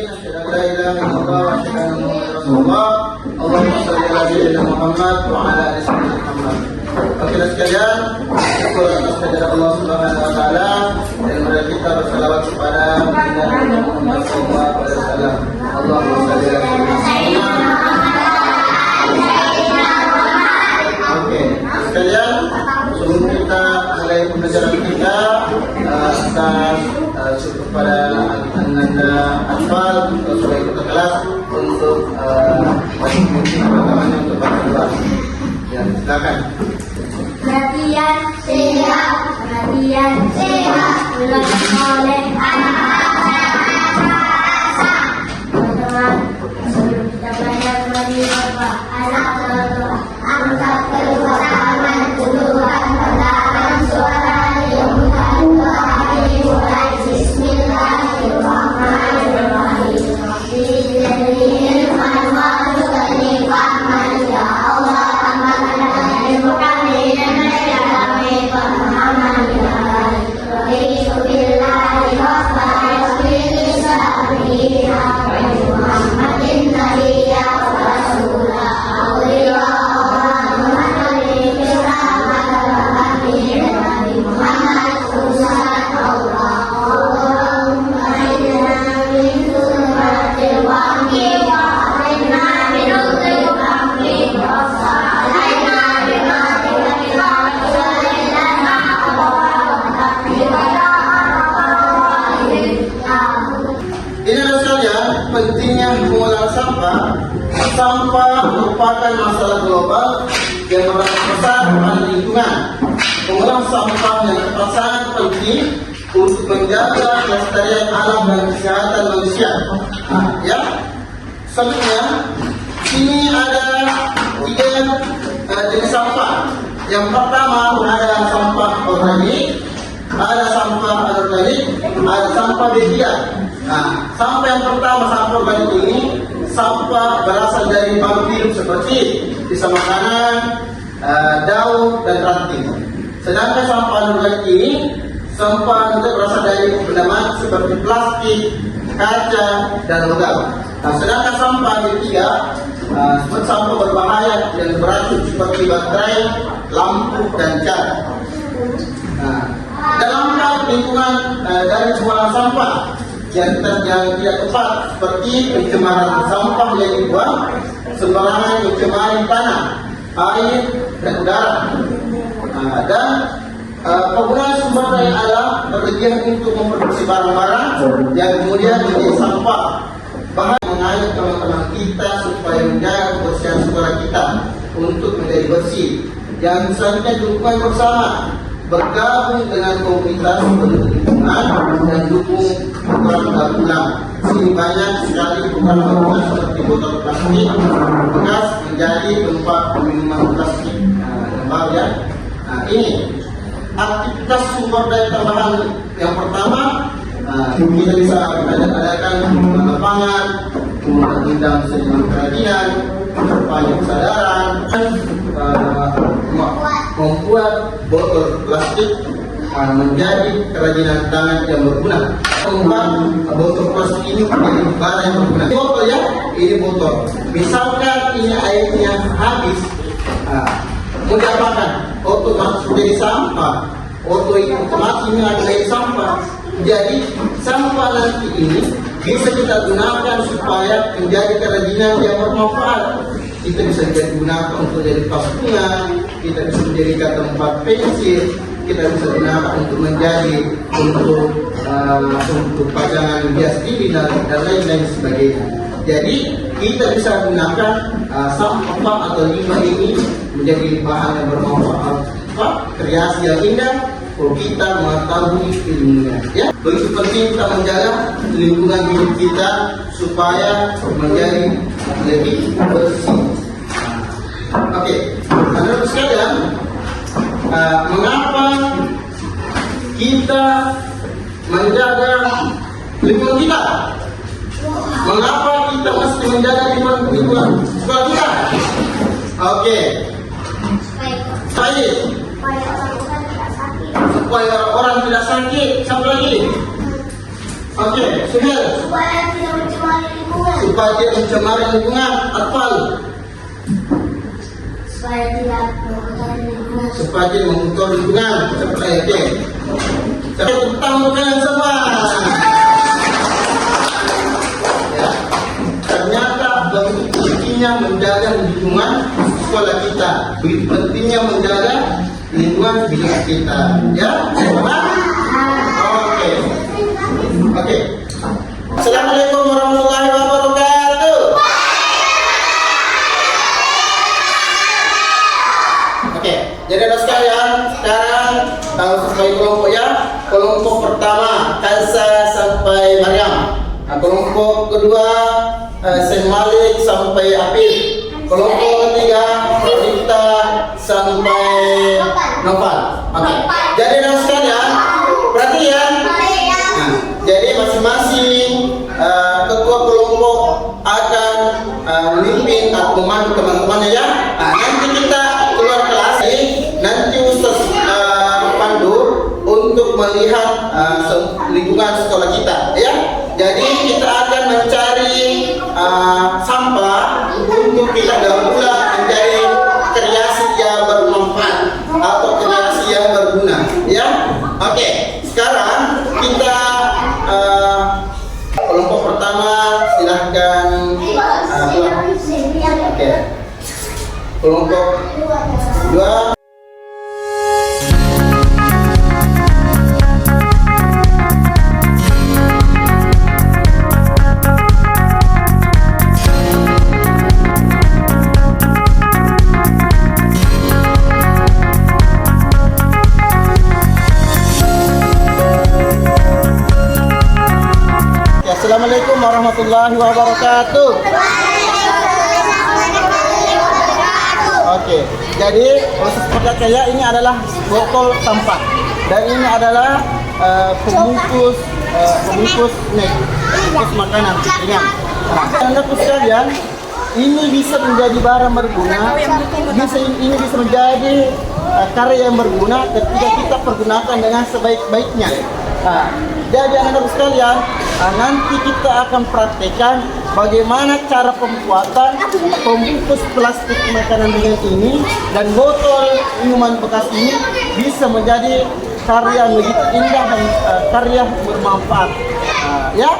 العالمين أشهد أن لا إله إلا الله وأشهد أن محمدا رسول الله اللهم صل على سيدنا Muhammad وعلى آل سيدنا Muhammad. Oke sekalian, syukur atas kehadirat Allah Subhanahu wa taala dan mari kita bersalawat kepada Nabi Muhammad sallallahu alaihi wasallam. Allahumma shalli ala sayyidina Muhammad. Oke, sekalian, sebelum kita mulai pembelajaran kita, kita syukur pada Anda Anfal untuk sudah ikut ke kelas untuk pertamanya untuk baca doa. Ya, silakan. Perhatian sehat, perhatian sehat, belajar oleh teman-teman. Sebelum kita belajar lagi Bapak, anak doa, angkat kedua tangan, tujukan pertahanan suara yang bukan doa dimulai. Bismillahirrahmanirrahim. Ya Allah, tambahkan ilmu kami dan mereka kami pemahaman yang baik. Bismillahirrahmanirrahim. Muhammadin nabiyya wa rasulah. Pentingnya mengolah sampah. Sampah merupakan masalah global yang berdampak besar pada lingkungan. Pengolahan sampah yang sangat penting untuk menjaga kelestarian alam dan kesehatan manusia. Ya, selanjutnya ini ada 3 jenis sampah. Yang pertama ada sampah organik, ada sampah anorganik, ada sampah media. Sampah yang pertama, sampah organik ini sampah berasal dari bahan hidup seperti sisa makanan, daun dan ranting. Sedangkan sampah anorganik ini sampah berasal dari benda mati seperti plastik, kaca dan logam. Sedangkan sampah media seperti sampah berbahaya yang beracun seperti baterai, lampu dan cat. Dalam hal lingkungan dari pengolahan sampah yang tidak tepat seperti pencemaran sampah yang dibuang sembarangan, mencemari tanah, air dan udara, dan penggunaan sumber daya alam berlebihan untuk memproduksi barang-barang yang kemudian menjadi sampah. Bahkan mengajak teman-teman kita supaya menjaga kebersihan saudara kita untuk menjadi bersih. Yang selanjutnya dukungan bersama, bergabung dengan komunitas lingkungan dan dukung program daur ulang. Sini banyak sekali program daur ulang seperti botol plastik bekas menjadi tempat peminuman plastik baru ya. Ini aktivitas sumber daya tambahan yang pertama, kita bisa adakan lapangan, undang seniman kerajinan, banyak kesadaran, membuat botol plastik menjadi kerajinan tangan yang berguna. Membuat botol plastik ini menjadi barang yang berguna. Ini botol ya, ini botol. Misalkan ini airnya habis, mau diapakan? Otomatis menjadi sampah. Otomatis ini adalah sampah. Jadi sampah nanti ini bisa kita gunakan supaya menjadi kerajinan yang bermanfaat. Kita bisa digunakan untuk jadi tas bunga, kita bisa menjadikan tempat pensil, kita bisa gunakan untuk menjadi untuk pajangan hias diri dan lain-lain sebagainya. Jadi kita bisa gunakan sampah atau limbah ini menjadi bahan yang bermanfaat, kreasi yang indah. Kalau kita mengetahui ilmunya, ya, begitu penting kita menjaga lingkungan hidup kita supaya menjadi lebih bersih. Oke, teman-teman sekalian, mengapa kita menjaga lingkungan kita? Mengapa kita mesti menjaga lingkungan sekolah kita? Oke, supaya orang tidak sakit. Siapa lagi? Oke, Suhel. Supaya tidak mencemari supaya tidak mencemari lingkungan. Apa? Supaya tidak mengotori lingkungan. Supaya tidak mengotori lingkungan. Oke. Tepuk tangan kalian semua. Ya. Ternyata begitu pentingnya menjaga lingkungan sekolah kita. Begitu pentingnya menjaga lingkungan bilik kita. Ya, teman-teman. Oke. Oke. Assalamualaikum warahmatullahi wabarakatuh. Oke, jadi anak sekalian, sekarang sesuai kelompok ya. Kelompok pertama Elsa sampai Maryam. Nah, kelompok kedua Saint Malik sampai Apil. Kelompok ketiga Rita sampai Noval. Oke. Jadi anak sekalian, perhatian. Nah, jadi masing-masing ketua kelompok akan memimpin atau memandu teman-temannya ya. Nah, nanti kita keluar kelas nanti Ustaz pandu untuk melihat lingkungan sekolah kita ya. Jadi kita akan mencari sampah untuk kita daur ulang menjadi kreasi yang bermanfaat atau kreasi yang berguna ya. Oke, sekarang kita kelompok pertama silahkan keluar. Oke. Kelompok dua. Assalamualaikum warahmatullahi wabarakatuh. Oke, jadi proses percaya ini adalah botol sampah dan ini adalah pembungkus snack, pembungkus makanan ringan. Anda sekalian, ini bisa menjadi barang berguna, ini bisa menjadi karya yang berguna ketika kita pergunakan dengan sebaik-baiknya. Jadi anak-anak sekalian, nanti kita akan praktekkan bagaimana cara pembuatan pembungkus plastik makanan ringan ini dan botol minuman bekas ini bisa menjadi karya yang begitu indah dan karya bermanfaat. Ya.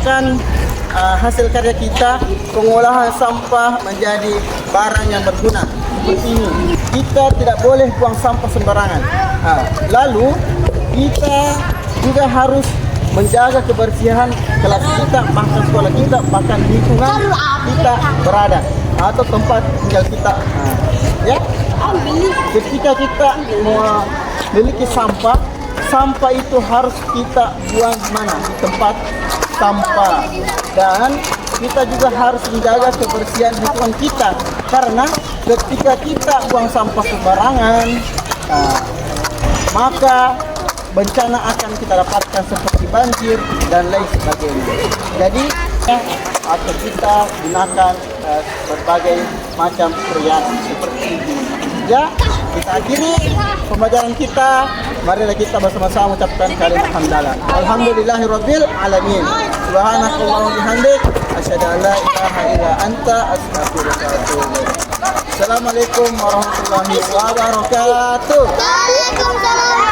menggunakan hasil karya kita, pengolahan sampah menjadi barang yang berguna seperti ini. Kita tidak boleh buang sampah sembarangan. Lalu kita juga harus menjaga kebersihan kelas kita, bahkan sekolah kita, bahkan lingkungan kita berada atau tempat tinggal kita. Ya, ketika kita memiliki sampah, sampah itu harus kita buang di mana? Di tempat sampah. Dan kita juga harus menjaga kebersihan lingkungan kita, karena ketika kita buang sampah sembarangan, maka bencana akan kita dapatkan seperti banjir dan lain sebagainya. Jadi atau kita gunakan berbagai macam kreasi seperti ini. Ya, kita akhiri pembelajaran kita. Marilah kita bersama-sama ucapkan kalimat hamdalah. Alhamdulillahirabbil alamin. Subhanakallahumma bihamdik, asyhadu an la ilaha illa anta, astaghfiruka wa atubu ilaik. Assalamualaikum warahmatullahi wabarakatuh. Waalaikumsalam.